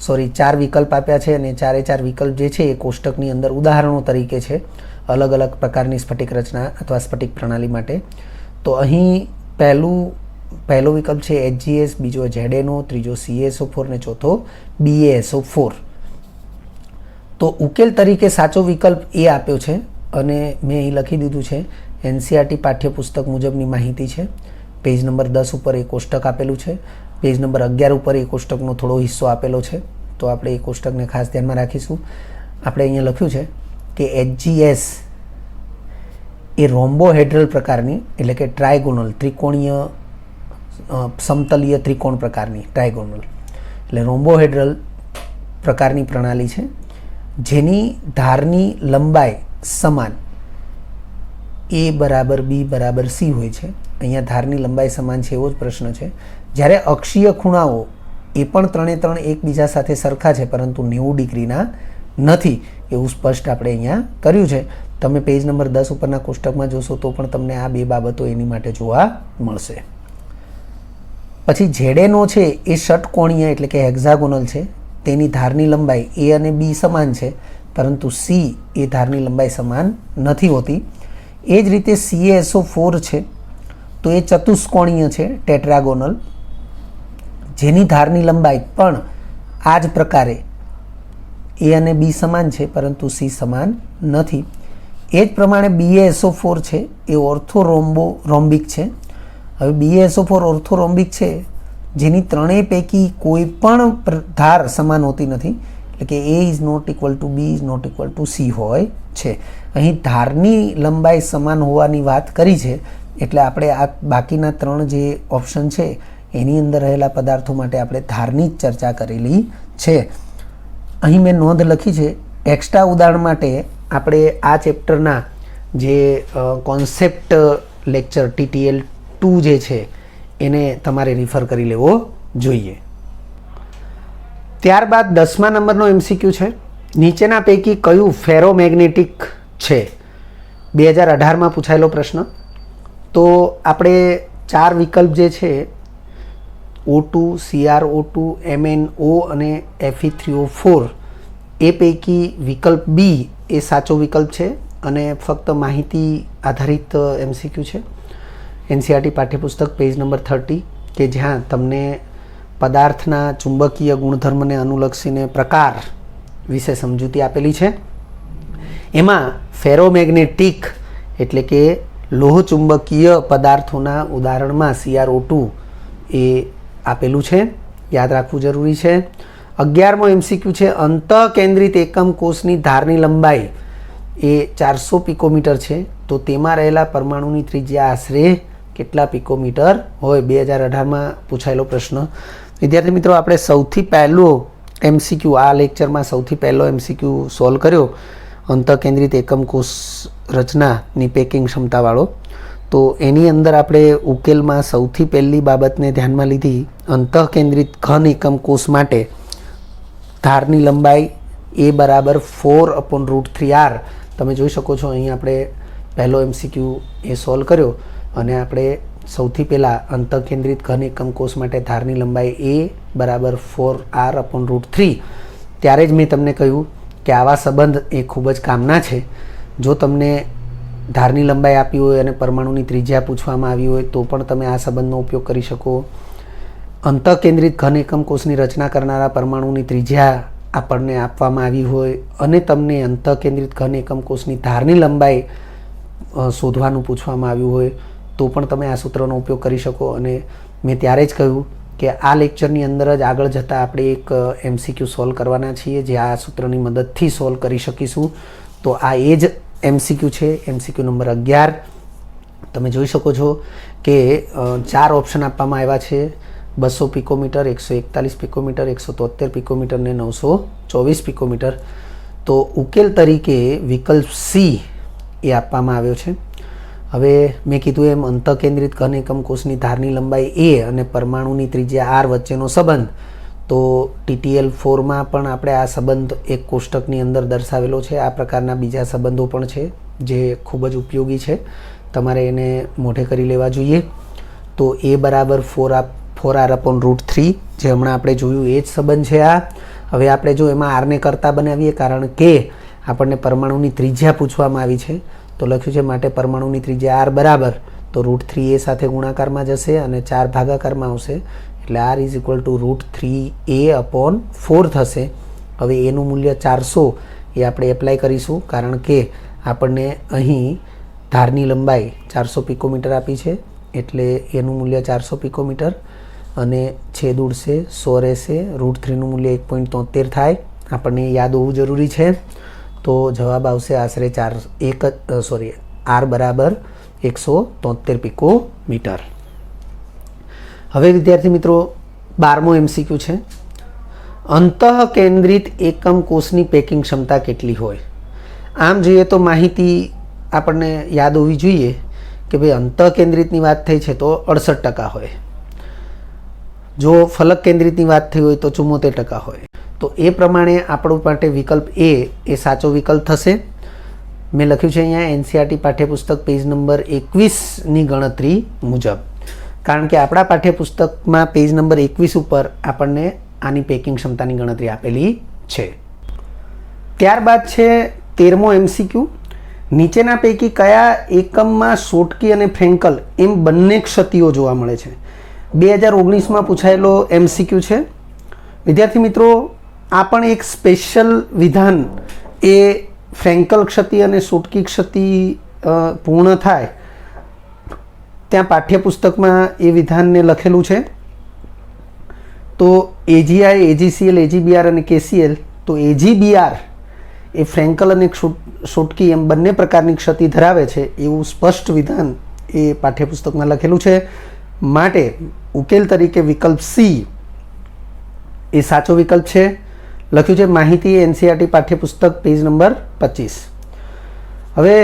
4 વિકલ્પ આપ્યા છે, અને 4 વિકલ્પ જે છે એ કોષ્ટકની અંદર ઉદાહરણો તરીકે છે અલગ અલગ પ્રકારની સ્ફટિક રચના અથવા સ્ફટિક પ્રણાલી માટે. તો અહીં પહેલો વિકલ્પ છે HgS, બીજો ZnO, ત્રીજો CaSO4 અને ચોથો BaSO4. તો ઉકેલ તરીકે સાચો વિકલ્પ એ આપ્યો છે, અને મેં અહીં લખી દીધું છે NCERT પાઠ્યપુસ્તક મુજબની માહિતી છે. પેજ નંબર 10 ઉપર એ કોષ્ટક આપેલું છે, પેજ નંબર 11 ઉપર એ કોષ્ટકનો થોડો હિસ્સો આપેલો છે. તો આપણે એ કોષ્ટકને ખાસ ધ્યાનમાં રાખીશું. આપણે અહીંયા લખ્યું છે કે HgS એ રોમ્બોહેડ્રલ પ્રકારની એટલે કે ટ્રાયગોનલ ત્રિકોણીય સમતલીય ત્રિકોણ પ્રકારની ટ્રાયગોનલ એટલે રોમ્બોહેડ્રલ પ્રકારની પ્રણાલી છે, જેની ધારની લંબાઈ સમાન A બરાબર B બરાબર C હોય છે. અહીંયા ધારની લંબાઈ સમાન છે એવો જ પ્રશ્ન છે. જ્યારે અક્ષીય ખૂણાઓ એ પણ 3 એકબીજા સાથે સરખા છે, પરંતુ 90 ડિગ્રીના નથી એવું સ્પષ્ટ આપણે અહીંયા કર્યું છે. તમે પેજ નંબર 10 ઉપરના કોષ્ટકમાં જોશો તો પણ તમને આ 2 બાબતો એની માટે જોવા મળશે. પછી ZnO છે એ ષટકોણીય એટલે કે હેક્ઝાગોનલ છે. તેની ધારની લંબાઈ A અને B સમાન છે, પરંતુ C એ ધારની લંબાઈ સમાન નથી હોતી. એ જ રીતે CaSO4 છે તો એ ચતુષ્કોણીય છે, ટેટ્રાગોનલ, જેની ધારની લંબાઈ પણ આ જ પ્રકારે A અને B સમાન છે, પરંતુ C સમાન નથી. એ જ પ્રમાણે BaSO4 છે એ ઓર્થોરોમ્બિક છે. હવે BaSO4 ઓર્થોરોમ્બિક છે જેની ત્રણેય પૈકી કોઈ પણ ધાર સમાન હોતી નથી, એટલે કે A is not equal to B is not equal to C હોય છે. અહીં ધારની લંબાઈ સમાન હોવાની વાત કરી છે, એટલે આપણે આ બાકીના ત્રણ જે ઓપ્શન છે એની અંદર રહેલા પદાર્થો માટે આપણે ધારની જ ચર્ચા કરેલી છે. અહીં મેં નોંધ લખી છે. એક્સ્ટ્રા ઉદાહરણ માટે આપણે આ ચેપ્ટરના જે કોન્સેપ્ટ લેક્ચર TTL 2 જે છે એને તમારે રિફર કરી લેવો જોઈએ. ત્યારબાદ 10મા નંબરનો MCQ છે. નીચેના પૈકી કયું ફેરોમેગ્નેટિક છે? 2018માં પૂછાયેલો પ્રશ્ન. તો આપણે 4 વિકલ્પ જે છે O2, CrO2, MnO અને Fe3O4 એ પૈકી વિકલ્પ B એ સાચો વિકલ્પ છે અને ફક્ત માહિતી આધારિત MCQ છે. NCERT પાઠ્યપુસ્તક પેજ નંબર 30 કે જ્યાં તમને પદાર્થના ચુંબકીય ગુણધર્મને અનુલક્ષીને પ્રકાર વિશે સમજૂતી આપેલી છે. એમાં ફેરોમેગ્નેટિક એટલે કે લોહ ચુંબકીય પદાર્થોના ઉદાહરણમાં CrO2 એ આપેલું છે, યાદ રાખવું જરૂરી છે. 11મો MCQ છે. અંતઃકેન્દ્રિત એકમ કોષની ધારની લંબાઈ એ 400 પિકોમીટર છે, તો તેમાં રહેલા પરમાણુની ત્રિજ્યા આશરે કેટલા પિકોમીટર હોય? 2018માં પૂછાયેલો પ્રશ્ન. વિદ્યાર્થી મિત્રો, આપણે સૌથી પહેલો MCQ આ લેક્ચરમાં સૌથી પહેલો MCQ સોલ્વ કર્યો અંતઃકેન્દ્રિત એકમ કોષ રચનાની પેકિંગ ક્ષમતાવાળો. તો એની અંદર આપણે ઉકેલમાં સૌથી પહેલી બાબતને ધ્યાનમાં લીધી. અંતઃકેન્દ્રિત ઘન એકમ કોષ માટે ધારની લંબાઈ A બરાબર 4/√3r. તમે જોઈ શકો છો અહીં આપણે પહેલો MCQ એ સોલ્વ કર્યો અને આપણે સૌથી પહેલાં અંતઃકેન્દ્રિત ઘન એકમ કોષ માટે ધારની લંબાઈ A બરાબર 4r/√3. ત્યારે જ મેં તમને કહ્યું કે આવા સંબંધ એ ખૂબ જ કામના છે. જો તમને ધારની લંબાઈ આપી હોય અને પરમાણુની ત્રિજ્યા પૂછવામાં આવી હોય તો પણ તમે આ સંબંધનો ઉપયોગ કરી શકો. અંતઃકેન્દ્રિત ઘન એકમ કોષની રચના કરનારા પરમાણુની ત્રિજ્યા આપણને આપવામાં આવી હોય અને તમને અંતઃકેન્દ્રિત ઘન એકમ કોષની ધારની લંબાઈ શોધવાનું પૂછવામાં આવ્યું હોય તો પણ તમે આ સૂત્રનો ઉપયોગ કરી શકો. અને મેં ત્યારે જ કહ્યું કે આ લેક્ચરની અંદર જ આગળ જતાં આપણે એક MCQ સોલ્વ કરવાના છીએ જે આ સૂત્રની મદદથી સોલ્વ કરી શકીશું. તો આ એ જ MCQ છે, MCQ નંબર 11. તમે જોઈ શકો છો કે 4 ઓપ્શન આપવામાં આવ્યા છે. 200 પિકોમીટર, 141 પિકોમીટર, 173 પિકોમીટર ને 924 પિકોમીટર. તો ઉકેલ તરીકે વિકલ્પ C એ આપવામાં આવ્યો છે. હવે મેં કીધું એમ અંતઃકેન્દ્રિત ઘન એકમ કોષની ધારની લંબાઈ A અને પરમાણુની ત્રિજ્યા R વચ્ચેનો સંબંધ. તો TTL 4માં પણ આપણે આ સંબંધ એક કોષ્ટકની અંદર દર્શાવેલો છે. આ પ્રકારના બીજા સંબંધો પણ છે જે ખૂબ જ ઉપયોગી છે, તમારે એને મોઢે કરી લેવા જોઈએ. તો A બરાબર 4r/√3 જે હમણાં આપણે જોયું એ જ સંબંધ છે આ. હવે આપણે જો એમાં આરને કરતા બનાવીએ કારણ કે આપણને પરમાણુની ત્રિજ્યા પૂછવામાં આવી છે તો લખ્યું છે માટે પરમાણુની ત્રિજ્યા R બરાબર તો √3a સાથે ગુણાકારમાં જશે અને 4 ભાગાકારમાં આવશે એટલે R is equal two √3a/4 થશે. હવે એનું મૂલ્ય 400 એ આપણે એપ્લાય કરીશું કારણ કે આપણને અહીં ધારની લંબાઈ 400 પિકોમીટર આપી છે એટલે એનું મૂલ્ય 400 પિકોમીટર અને છેદ ઉડશે 100 રહેશે. √3નું મૂલ્ય 1.73 થાય, આપણને યાદ હોવું જરૂરી છે. તો જવાબ આવશે આશરે R બરાબર 173 પિકોમીટર. હવે વિદ્યાર્થી મિત્રો 12મો MCQ છે. અંતઃકેન્દ્રિત એકમ કોષની પેકિંગ ક્ષમતા કેટલી હોય? આમ જોઈએ તો માહિતી આપણને યાદ હોવી જોઈએ કે ભાઈ અંતઃકેન્દ્રિતની વાત થઈ છે તો 68% હોય, જો ફલક કેન્દ્રિતની વાત થઈ હોય તો 74% હોય. તો એ પ્રમાણે આપણું માટે વિકલ્પ A એ સાચો વિકલ્પ થશે. મેં લખ્યું છે અહીંયા NCERT પાઠ્યપુસ્તક પેજ નંબર 21ની ગણતરી મુજબ, કારણ કે આપણા પાઠ્યપુસ્તકમાં પેજ નંબર 21 ઉપર આપણને આની પેકિંગ ક્ષમતાની ગણતરી આપેલી છે. ત્યારબાદ છે 13મો MCQ. નીચેના પૈકી કયા એકમમાં શોટકી અને ફ્રેન્કલ એમ બંને ક્ષતિઓ જોવા મળે છે? 2019માં પૂછાયેલો MCQ છે. વિદ્યાર્થી મિત્રો, આ પણ એક સ્પેશિયલ વિધાન એ ફ્રેન્કલ ક્ષતિ અને સુટકી ક્ષતિ પૂર્ણ થાય ત્યાં પાઠ્યપુસ્તકમાં એ વિધાનને લખેલું છે. તો એજીઆઈ, એજીસીએલ, એજીબીઆર અને કેસીએલ, તો એજીબીઆર એ ફ્રેન્કલ અને સુટકી એમ બંને પ્રકારની ક્ષતિ ધરાવે છે એવું સ્પષ્ટ વિધાન એ પાઠ્યપુસ્તકમાં લખેલું છે. માટે ઉકેલ તરીકે વિકલ્પ સી એ સાચો વિકલ્પ છે. લખ્યું છે માહિતી એનસીઈઆરટી પાઠ્યપુસ્તક પેજ નંબર 25. હવે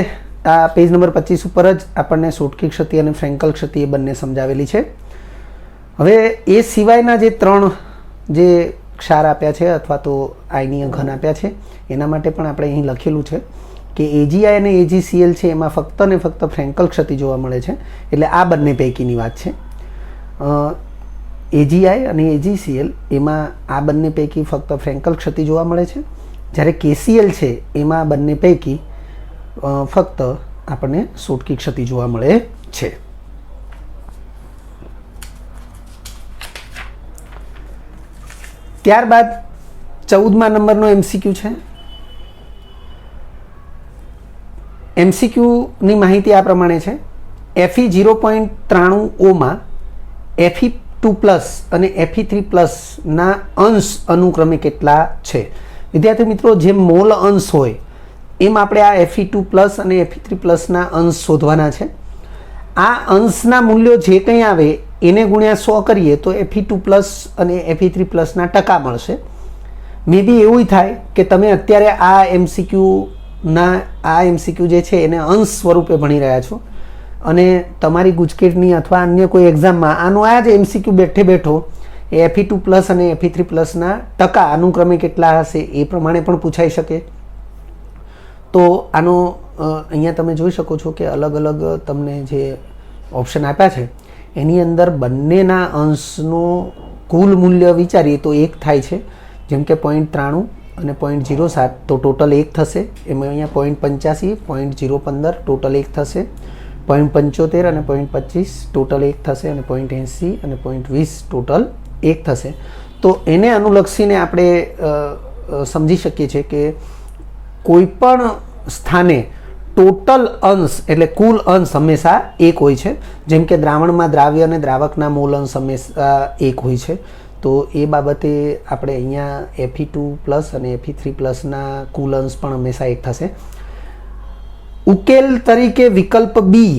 આ પેજ નંબર 25 ઉપર જ આપણને સુટકી ક્ષતિ અને ફ્રેન્કલ ક્ષતિ એ બંને સમજાવેલી છે. હવે એ સિવાયના જે 3 જે ક્ષાર આપ્યા છે અથવા તો આયનીય ઘન આપ્યા છે એના માટે પણ આપણે અહીં લખેલું છે કે એજીઆઈ અને એજીસીએલ છે એમાં ફક્ત ને ફક્ત ફ્રેન્કલ ક્ષતિ જોવા મળે છે. એટલે આ બંને પૈકીની વાત છે. એજીઆઈ અને એજીસીએલ એમાં આ બંને પૈકી ફક્ત ફ્રેન્કલ ક્ષતિ જોવા મળે છે, જ્યારે કેસીએલ છે એમાં બંને પૈકી ફક્ત આપણને સુટકી ક્ષતિ જોવા મળે છે. ત્યારબાદ 14મા નંબરનો એમસીક્યુ છે. એમસીક્યુની માહિતી આ પ્રમાણે છે. Fe 0.93 Fe2+ અને Fe3+ ના અંશ અનુક્રમે કેટલા છે? વિદ્યાર્થી મિત્રો, જેમ મોલ અંશ હોય એમ આપણે આ Fe2+ અને Fe3+ ના અંશ શોધવાના છે. આ અંશના મૂલ્યો જે કંઈ આવે એને ગુણ્યા 100 કરીએ તો Fe2+ અને Fe3+ ના ટકા મળશે. મે બી એવું થાય કે તમે અત્યારે આ એમસીક્યુ જે છે એને અંશ સ્વરૂપે ભણી રહ્યા છો અને તમારી ગુજકેટની અથવા અન્ય કોઈ એક્ઝામમાં આનો આ જ એમસીક્યુ બેઠે બેઠો એ Fe2+ અને Fe3+ ના ટકા અનુક્રમે કેટલા હશે એ પ્રમાણે પણ પૂછાઈ શકે. તો આનો અહીંયા તમે જોઈ શકો છો કે અલગ અલગ તમને જે ઓપ્શન આપ્યા છે એની અંદર બંનેના અંશનો કુલ મૂલ્ય વિચારીએ તો 1 થાય છે. જેમ કે 0.93 અને 0.07 તો ટોટલ 1 થશે. એમાં અહીંયા 0.85, 0.015 ટોટલ 1 થશે. 0.75 અને 0.25 ટોટલ 1 થશે અને 0.80 અને 0.20 ટોટલ 1 થશે. તો એને અનુલક્ષીને આપણે સમજી શકીએ છીએ કે કોઈ પણ સ્થાને ટોટલ અંશ એટલે કુલ અંશ હંમેશા 1 હોય છે. જેમ કે દ્રાવણમાં દ્રાવ્ય અને દ્રાવકના મોલ અંશ હંમેશા 1 હોય છે. તો એ બાબતે આપણે અહીંયા Fe2+ અને Fe3+ ના કુલ અંશ પણ હંમેશા 1 થશે. ઉકેલ તરીકે વિકલ્પ બી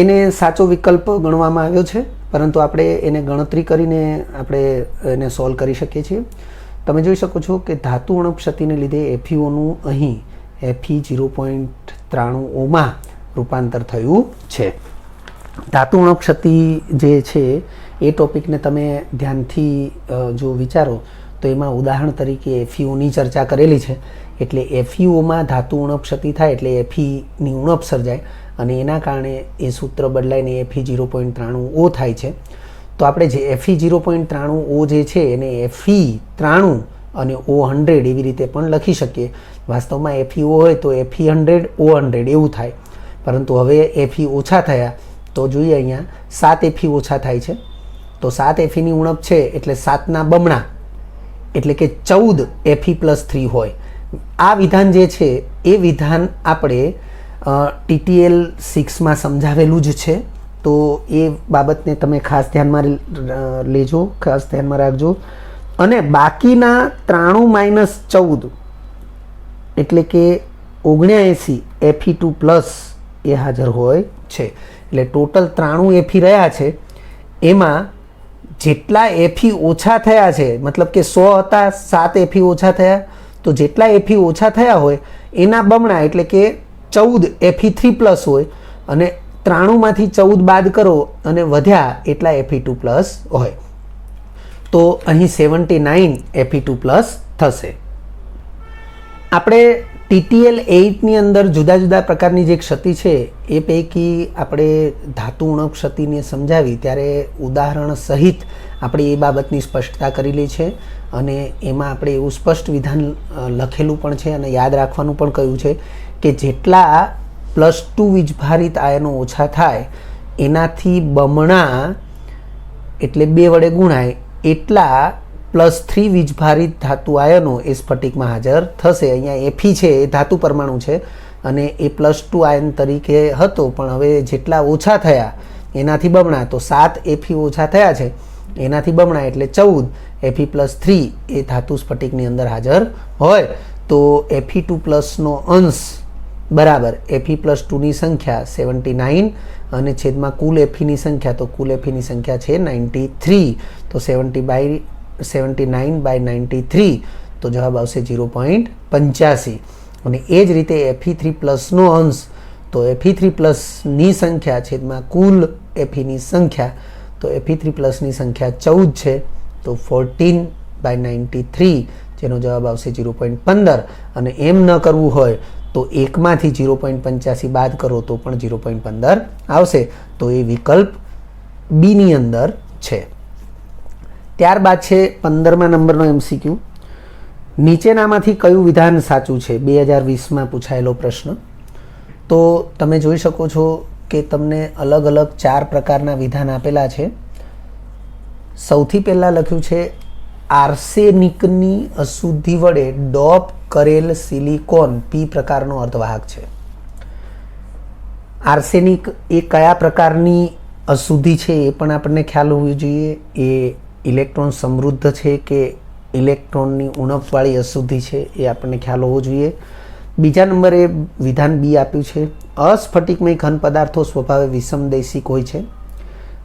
એને સાચો વિકલ્પ ગણવામાં આવ્યો છે, પરંતુ આપણે એને ગણતરી કરીને આપણે એને સોલ્વ કરી શકીએ છીએ. તમે જોઈ શકો છો કે ધાતુ અણુ ક્ષતિને લીધે FeOનું અહીં Fe 0.93માં રૂપાંતર થયું છે. ધાતુ અણુ ક્ષતિ જે છે એ ટોપિકને તમે ધ્યાનથી જો વિચારો તો એમાં ઉદાહરણ તરીકે FeOની ચર્ચા કરેલી છે. એટલે FeOમાં ધાતુ ઉણપ ક્ષતિ થાય એટલે Feની ઉણપ સર્જાય અને એના કારણે એ સૂત્ર બદલાઈને Fe 0.93O થાય છે. તો આપણે જે Fe 0.93O જે છે એને Fe93 અને O100 એવી રીતે પણ લખી શકીએ. વાસ્તવમાં FeO હોય તો Fe100 O100 એવું થાય, પરંતુ હવે Fe ઓછા થયા તો જોઈએ અહીંયા 7 Fe ઓછા થાય છે. તો 7 Feની ઉણપ છે એટલે 7ના બમણા એટલે કે 14 Fe+3 હોય. આ વિધાન જે છે એ વિધાન આપણે TTL 6માં સમજાવેલું જ છે. તો એ બાબતને તમે ખાસ ધ્યાનમાં લેજો, ખાસ ધ્યાનમાં રાખજો. અને બાકીના 93 - 14 એટલે કે 79 Fe2+ એ હાજર હોય છે. એટલે ટોટલ 93 Fe રહ્યા છે. એમાં જેટલા Fe ઓછા થયા છે, મતલબ કે 100 હતા 7 Fe ઓછા થયા, તો જેટલા Fe ઓછા થયા હોય એના બમણા એટલે કે 14 Fe3+ હોય અને 93માંથી 14 બાદ કરો અને વધ્યા એટલા Fe2+ હોય. તો અહીં 79 Fe2+ થશે. આપણે TTL 8ની અંદર જુદા જુદા પ્રકારની જે ક્ષતિ છે એ પૈકી આપણે ધાતુ ઉણપ ક્ષતિને સમજાવી ત્યારે ઉદાહરણ સહિત આપણે એ બાબતની સ્પષ્ટતા કરેલી છે અને એમાં આપણે એવું સ્પષ્ટ વિધાન લખેલું પણ છે અને યાદ રાખવાનું પણ કહ્યું છે કે જેટલા +2 વીજભારિત આયનો ઓછા થાય એનાથી બમણા એટલે 2 વડે ગુણાય એટલા +3 વીજભારિત ધાતુ આયનો એ સ્ફટિકમાં હાજર થશે. અહીંયા Fe છે એ ધાતુ પરમાણુ છે અને એ +2 આયન તરીકે હતો, પણ હવે જેટલા ઓછા થયા એનાથી બમણા, તો 7 Fe ઓછા થયા છે એનાથી બમણા એટલે 14 Fe+3 એ ધાતુ સ્ફટિકની અંદર હાજર હોય તો Fe2+ નો અંશ બરાબર Fe+2ની સંખ્યા 79 અને છેદમાં કુલ Feની સંખ્યા, તો કુલ Feની સંખ્યા છે 93, તો 79/93 તો જવાબ આવશે 0.85. અને એ જ રીતે Fe3+ નો અંશ, તો Fe3+ની સંખ્યા છેદમાં કુલ Feની સંખ્યા, તો Fe3+ની સંખ્યા 14 છે, તો 14/93 જેનો જવાબ આવશે 0.15. અને એમ ન કરવું હોય તો 1માંથી 0.85 બાદ કરો તો પણ 0.15 આવશે, તો એ વિકલ્પ બીની અંદર છે. ત્યારબાદ છે 15મા નંબરનો MCQ. નીચેનામાંથી કયું વિધાન સાચું છે? 2020માં પૂછાયેલો પ્રશ્ન. તો તમે જોઈ શકો છો કે તમને અલગ અલગ 4 પ્રકારના વિધાન આપેલા છે. સૌથી પહેલાં લખ્યું છે આર્સેનિકની અશુદ્ધિ વડે ડોપ કરેલ સિલિકોન P પ્રકારનો અર્ધવાહક છે. આર્સેનિક એ કયા પ્રકારની અશુદ્ધિ છે એ પણ આપણને ખ્યાલ હોવો જોઈએ. એ ઇલેક્ટ્રોન સમૃદ્ધ છે કે ઇલેક્ટ્રોનની ઉણપવાળી અશુદ્ધિ છે એ આપણને ખ્યાલ હોવો જોઈએ. બીજા નંબરે વિધાન બી આપ્યું છે અસ્ફટિકમય ઘન પદાર્થો સ્વભાવે વિષમદૈશિક હોય છે.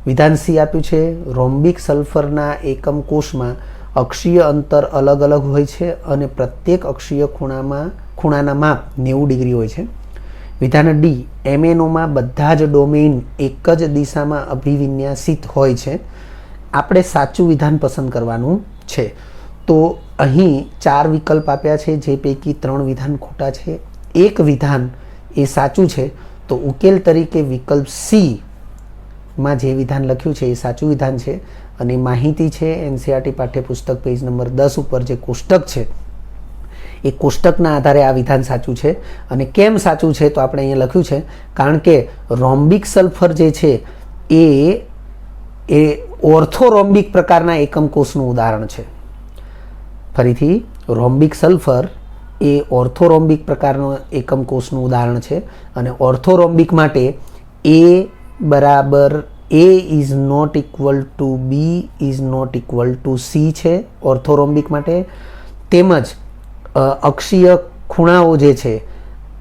વિધાન સી આપ્યું છે રોમ્બિક સલ્ફરના એકમ કોષમાં અક્ષીય અંતર અલગ અલગ હોય છે અને પ્રત્યેક અક્ષીય ખૂણાના માપ 90 ડિગ્રી હોય છે. વિધાન ડી MNOમાં બધા જ ડોમેઇન એક જ દિશામાં અભિવિન્યાસિત હોય છે. આપણે સાચું વિધાન પસંદ કરવાનું છે. તો અહીં 4 વિકલ્પ આપ્યા છે, જે પૈકી 3 વિધાન ખોટા છે, એક વિધાન એ સાચું છે. તો ઉકેલ તરીકે વિકલ્પ સી માં જે વિધાન લખ્યું છે એ સાચું વિધાન છે. અને માહિતી છે NCERT પાઠ્યપુસ્તક પેજ નંબર 10 ઉપર જે કોષ્ટક છે એ કોષ્ટકના આધારે આ વિધાન સાચું છે. અને કેમ સાચું છે તો આપણે અહીંયા લખ્યું છે કારણ કે રોમ્બિક સલ્ફર જે છે એ ઓર્થોરોમ્બિક પ્રકારના એકમ કોષનું ઉદાહરણ છે. ફરીથી રોમ્બિક સલ્ફર એ ઓર્થોરોમ્બિક પ્રકારનો એકમ કોષનું ઉદાહરણ છે. અને ઓર્થોરોમ્બિક માટે A બરાબર A is not equal to B is not equal to C છે ઓર્થોરોમ્બિક માટે. તેમજ અક્ષીય ખૂણાઓ જે છે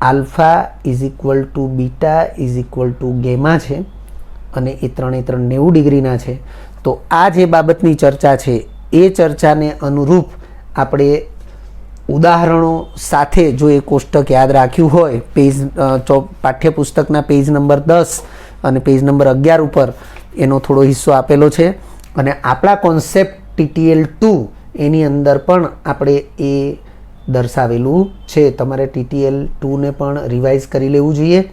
alpha is equal to beta is equal to gamma છે અને એ 3 90 ડિગ્રીના છે. તો આ જે બાબતની ચર્ચા છે એ ચર્ચાને અનુરૂપ આપણે ઉદાહરણો સાથે જો એ કોષ્ટક યાદ રાખ્યું હોય પેજ પાઠ્યપુસ્તકના પેજ નંબર 10 અને પેજ નંબર 11 ઉપર એનો થોડો હિસ્સો આપેલો છે. અને આપણા કોન્સેપ્ટ TTL2 એની અંદર પણ આપણે એ દર્શાવેલું છે. તમારે TTL2ને પણ રિવાઇઝ કરી લેવું જોઈએ.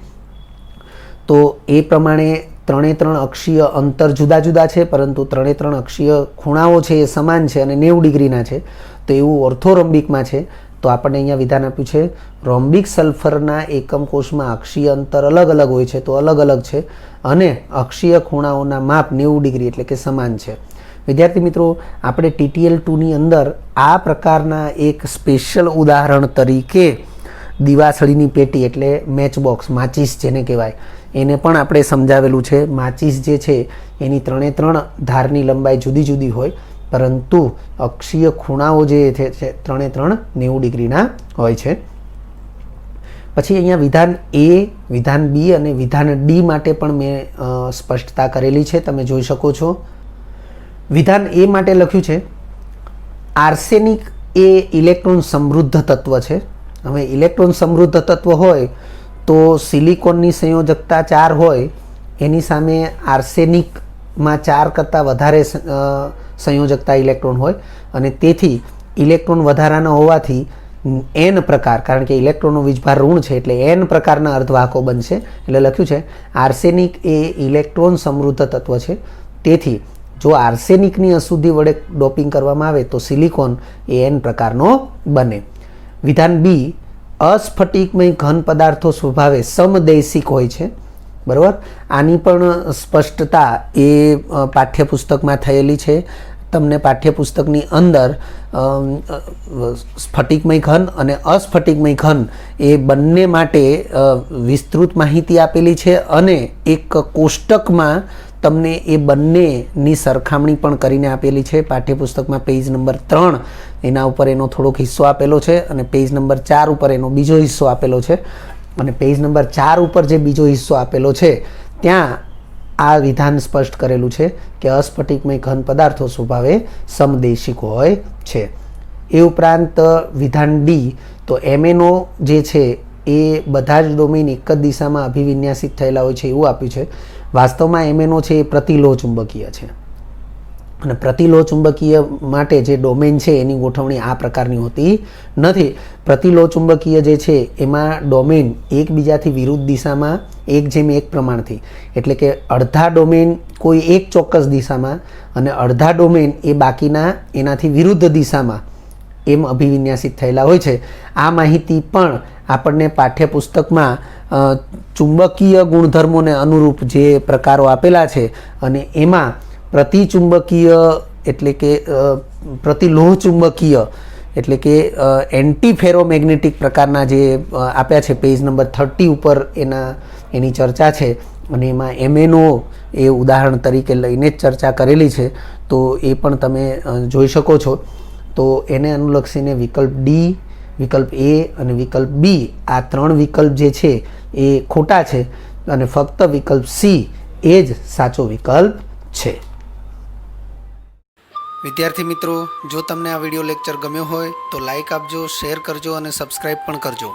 તો એ પ્રમાણે 3 અક્ષીય અંતર જુદા જુદા છે, પરંતુ 3 અક્ષીય ખૂણાઓ છે એ સમાન છે અને 90 ડિગ્રીના છે. તો એવું ઓર્થોરોમ્બિકમાં છે. તો આપણને અહીંયા વિધાન આપ્યું છે રોમ્બિક સલ્ફરના એકમ કોષમાં અક્ષીય અંતર અલગ અલગ હોય છે, તો અલગ અલગ છે અને અક્ષીય ખૂણાઓના માપ 90 ડિગ્રી એટલે કે સમાન છે. વિદ્યાર્થી મિત્રો, આપણે TTL2ની અંદર આ પ્રકારના એક સ્પેશિયલ ઉદાહરણ તરીકે દિવાસળીની પેટી એટલે મેચબોક્સ, માચીસ જેને કહેવાય, એને પણ આપણે સમજાવેલું છે. માચીસ જે છે એની 3 ધારની લંબાઈ જુદી જુદી હોય, પરંતુ અક્ષીય ખૂણાઓ જે છે 3 90 ડિગ્રીના હોય છે. પછી અહીંયા વિધાન A, વિધાન B અને વિધાન D માટે પણ મેં સ્પષ્ટતા કરેલી છે, તમે જોઈ શકો છો. વિધાન A માટે લખ્યું છે આર્સેનિક એ ઇલેક્ટ્રોન સમૃદ્ધ તત્વ છે. હવે ઇલેક્ટ્રોન સમૃદ્ધ તત્વ હોય તો સિલિકોનની સંયોજકતા 4 હોય, એની સામે આર્સેનિકમાં 4 કરતાં વધારે સંયોજકતા ઇલેક્ટ્રોન હોય અને તેથી ઇલેક્ટ્રોન વધારાના હોવાથી N પ્રકાર, કારણ કે ઇલેક્ટ્રોનનો વીજભાર ઋણ છે એટલે N પ્રકારના અર્ધવાહકો બનશે. એટલે લખ્યું છે આર્સેનિક એ ઇલેક્ટ્રોન સમૃદ્ધ તત્વ છે. તેથી જો આર્સેનિકની અશુદ્ધિ વડે ડોપિંગ કરવામાં આવે તો સિલિકોન એ N પ્રકારનો બને. વિધાન બી અસ્ફટિકમય ઘન પદાર્થો સ્વભાવે સમદૈશિક હોય છે. બરાબર, આની પણ સ્પષ્ટતા એ પાઠ્યપુસ્તકમાં થયેલી છે. તમને પાઠ્યપુસ્તકની અંદર સ્ફટિકમય ઘન અને અસ્ફટિકમય ઘન એ બંને માટે વિસ્તૃત માહિતી આપેલી છે અને એક કોષ્ટકમાં તમને એ બંનેની સરખામણી પણ કરીને આપેલી છે. પાઠ્યપુસ્તકમાં પેજ નંબર 3 એના ઉપર એનો થોડોક હિસ્સો આપેલો છે અને પેજ નંબર 4 ઉપર એનો બીજો હિસ્સો આપેલો છે. અને પેજ નંબર 4 ઉપર જે બીજો હિસ્સો આપેલો છે ત્યાં આ વિધાન સ્પષ્ટ કરેલું છે કે અસ્ફટિકમય ઘન પદાર્થો સ્વભાવે સમદેશિક હોય છે. એ ઉપરાંત વિધાન ડી, તો MnO જે છે એ બધા જ ડોમેન એક જ દિશામાં અભિવિન્યાસિત થયેલા હોય છે એવું આપ્યું છે. વાસ્તવમાં MnO છે એ પ્રતિલોહ ચુંબકીય છે અને પ્રતિલોહ ચુંબકીય માટે જે ડોમેન છે એની ગોઠવણી આ પ્રકારની હોતી નથી. પ્રતિલોહ ચુંબકીય જે છે એમાં ડોમેન એકબીજાથી વિરુદ્ધ દિશામાં 1:1 પ્રમાણથી, એટલે કે અડધા ડોમેન કોઈ એક ચોક્કસ દિશામાં અને અડધા ડોમેન એ બાકીના એનાથી વિરુદ્ધ દિશામાં એમ અભિવિન્યાસિત થયેલા હોય છે. આ માહિતી પણ આપણને પાઠ્યપુસ્તકમાં ચુંબકીય ગુણધર્મોને અનુરૂપ જે પ્રકારો આપેલા છે અને એમાં પ્રતિચુંબકીય એટલે કે પ્રતિલોહ ચુંબકીય એટલે કે એન્ટી ફેરોમેગ્નેટિક પ્રકારના જે આપ્યા છે પેજ નંબર 30 ઉપર એની ચર્ચા છે અને એમાં MnO એ ઉદાહરણ તરીકે લઈને જ ચર્ચા કરેલી છે, તો એ પણ તમે જોઈ શકો છો. તો એને અનુલક્ષીને વિકલ્પ ડી, વિકલ્પ એ અને વિકલ્પ બી આ 3 વિકલ્પ જે છે એ ખોટા છે અને ફક્ત વિકલ્પ સી એ જ સાચો વિકલ્પ છે. વિદ્યાર્થી મિત્રો, જો તમને આ વિડીયો લેક્ચર ગમ્યો હોય તો લાઇક આપજો, શેર કરજો અને સબસ્ક્રાઈબ પણ કરજો.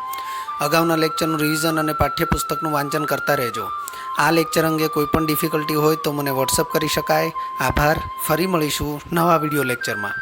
અગાઉના લેક્ચરનું રિવિઝન અને પાઠ્યપુસ્તકનું વાંચન કરતા રહેજો. આ લેક્ચર અંગે કોઈ પણ ડિફિકલ્ટી હોય તો મને વોટ્સઅપ કરી શકાય. આભાર. ફરી મળીશું નવા વિડીયો લેક્ચરમાં.